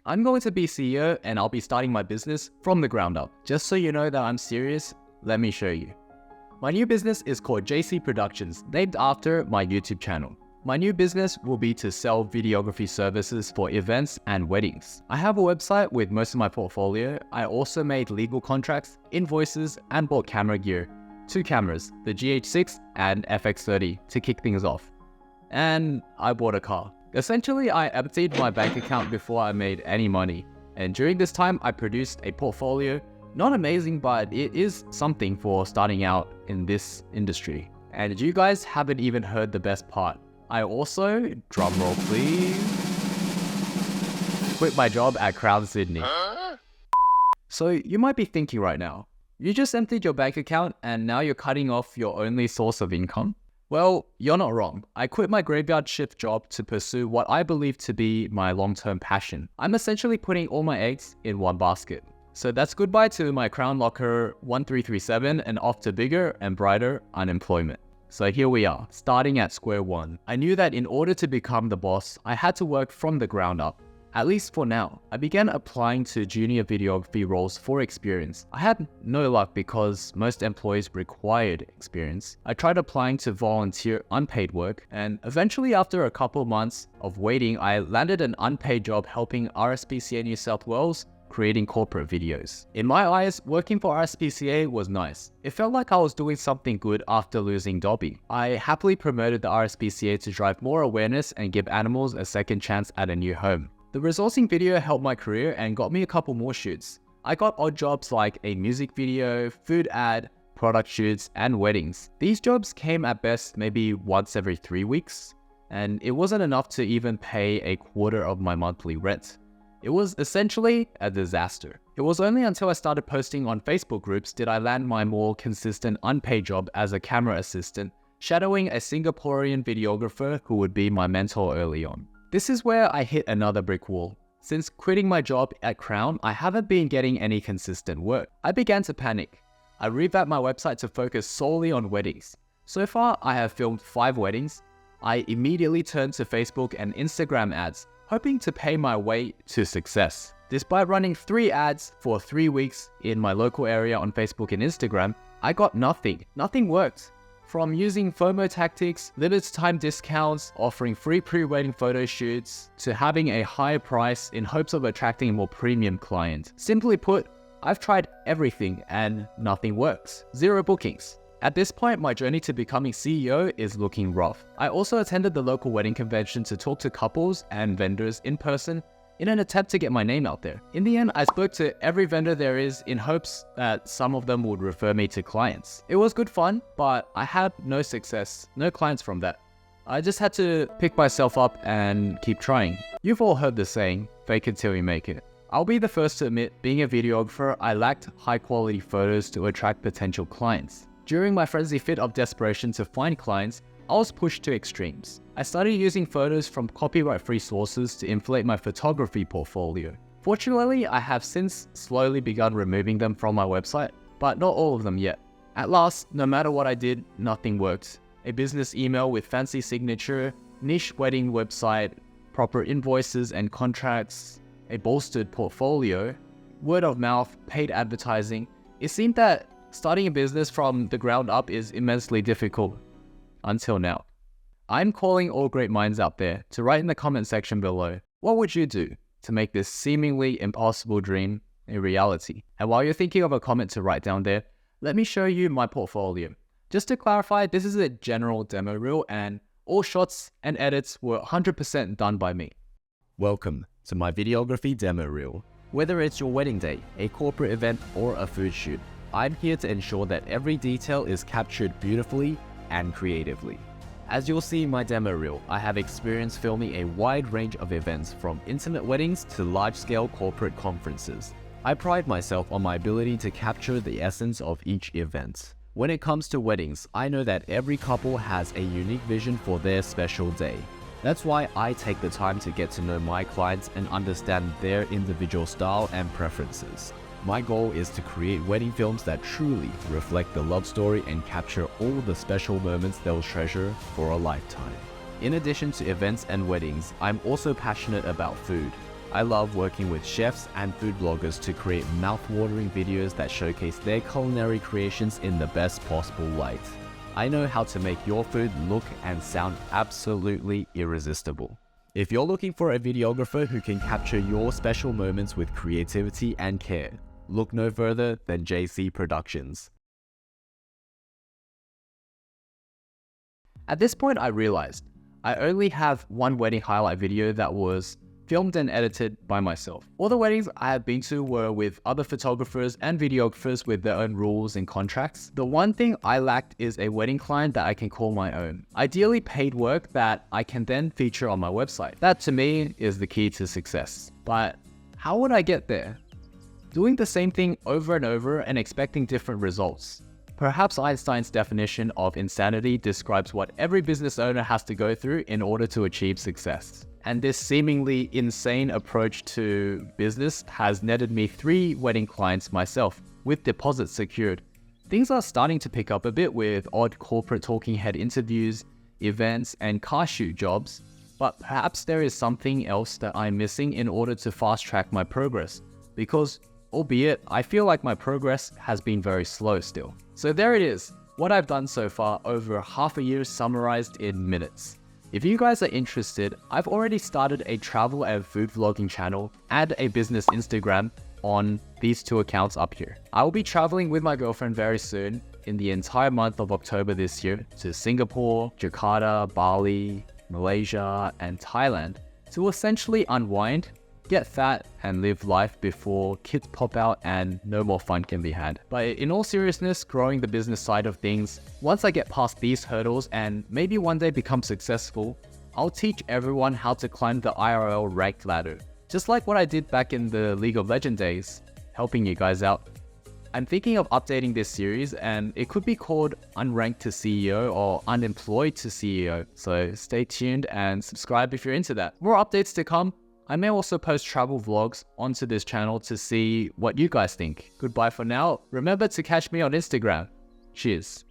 I'm going to be CEO and I'll be starting my business from the ground up. Just so you know that I'm serious, let me show you. My new business is called Jaysea Productions, named after my YouTube channel. My new business will be to sell videography services for events and weddings. I have a website with most of my portfolio. I also made legal contracts, invoices, and bought camera gear. 2 cameras, the GH6 and FX30 to kick things off. And I bought a car. Essentially, I emptied my bank account before I made any money. And during this time, I produced a portfolio. Not amazing, but it is something for starting out in this industry. And you guys haven't even heard the best part. I also, drumroll please, quit my job at Crown Sydney. So you might be thinking right now, you just emptied your bank account and now you're cutting off your only source of income? Well, you're not wrong. I quit my graveyard shift job to pursue what I believe to be my long-term passion. I'm essentially putting all my eggs in one basket. So that's goodbye to my Crown Locker 1337 and off to bigger and brighter unemployment. So here we are, starting at square one. I knew that in order to become the boss, I had to work from the ground up. At least for now. I began applying to junior videography roles for experience. I had no luck because most employees required experience. I tried applying to volunteer unpaid work, and eventually after a couple months of waiting, I landed an unpaid job helping RSPCA New South Wales creating corporate videos. In my eyes, working for RSPCA was nice. It felt like I was doing something good after losing Dobby. I happily promoted the RSPCA to drive more awareness and give animals a second chance at a new home. The resourcing video helped my career and got me a couple more shoots. I got odd jobs like a music video, food ad, product shoots, and weddings. These jobs came at best maybe once every 3 weeks, and it wasn't enough to even pay a quarter of my monthly rent. It was essentially a disaster. It was only until I started posting on Facebook groups did I land my more consistent unpaid job as a camera assistant, shadowing a Singaporean videographer who would be my mentor early on. This is where I hit another brick wall. Since quitting my job at Crown, I haven't been getting any consistent work. I began to panic. I revamped my website to focus solely on weddings. So far, I have filmed 5 weddings. I immediately turned to Facebook and Instagram ads, hoping to pay my way to success. Despite running 3 ads for 3 weeks in my local area on Facebook and Instagram, I got nothing. Nothing worked. From using FOMO tactics, limited time discounts, offering free pre-wedding photo shoots, to having a higher price in hopes of attracting a more premium client. Simply put, I've tried everything and nothing works. 0 bookings. At this point, my journey to becoming CEO is looking rough. I also attended the local wedding convention to talk to couples and vendors in person in an attempt to get my name out there. In the end, I spoke to every vendor there is in hopes that some of them would refer me to clients. It was good fun, but I had no success, no clients from that. I just had to pick myself up and keep trying. You've all heard the saying, fake it till you make it. I'll be the first to admit, being a videographer, I lacked high quality photos to attract potential clients. During my frenzy fit of desperation to find clients, I was pushed to extremes. I started using photos from copyright-free sources to inflate my photography portfolio. Fortunately, I have since slowly begun removing them from my website, but not all of them yet. At last, no matter what I did, nothing worked. A business email with fancy signature, niche wedding website, proper invoices and contracts, a bolstered portfolio, word of mouth, paid advertising. It seemed that starting a business from the ground up is immensely difficult. Until now. I'm calling all great minds out there to write in the comment section below, what would you do to make this seemingly impossible dream a reality? And while you're thinking of a comment to write down there, let me show you my portfolio. Just to clarify, this is a general demo reel and all shots and edits were 100% done by me. Welcome to my videography demo reel. Whether it's your wedding day, a corporate event, or a food shoot, I'm here to ensure that every detail is captured beautifully and creatively. As you'll see in my demo reel, I have experience filming a wide range of events from intimate weddings to large-scale corporate conferences. I pride myself on my ability to capture the essence of each event. When it comes to weddings, I know that every couple has a unique vision for their special day. That's why I take the time to get to know my clients and understand their individual style and preferences. My goal is to create wedding films that truly reflect the love story and capture all the special moments they'll treasure for a lifetime. In addition to events and weddings, I'm also passionate about food. I love working with chefs and food bloggers to create mouth-watering videos that showcase their culinary creations in the best possible light. I know how to make your food look and sound absolutely irresistible. If you're looking for a videographer who can capture your special moments with creativity and care, look no further than Jaysea Productions. At this point, I realized I only have one wedding highlight video that was filmed and edited by myself. All the weddings I have been to were with other photographers and videographers with their own rules and contracts. The one thing I lacked is a wedding client that I can call my own. Ideally paid work that I can then feature on my website. That to me is the key to success. But how would I get there? Doing the same thing over and over and expecting different results. Perhaps Einstein's definition of insanity describes what every business owner has to go through in order to achieve success. And this seemingly insane approach to business has netted me 3 wedding clients myself, with deposits secured. Things are starting to pick up a bit with odd corporate talking head interviews, events, and car shoot jobs, but perhaps there is something else that I'm missing in order to fast track my progress, because albeit I feel like my progress has been very slow still. So there it is, what I've done so far over half a year summarized in minutes. If you guys are interested, I've already started a travel and food vlogging channel and a business Instagram on these 2 accounts up here. I will be traveling with my girlfriend very soon in the entire month of October this year to Singapore, Jakarta, Bali, Malaysia, and Thailand to essentially unwind, get fat, and live life before kids pop out and no more fun can be had. But in all seriousness, growing the business side of things, once I get past these hurdles and maybe one day become successful, I'll teach everyone how to climb the IRL ranked ladder. Just like what I did back in the League of Legends days, helping you guys out. I'm thinking of updating this series and it could be called Unranked to CEO or Unemployed to CEO. So stay tuned and subscribe if you're into that. More updates to come. I may also post travel vlogs onto this channel to see what you guys think. Goodbye for now. Remember to catch me on Instagram. Cheers.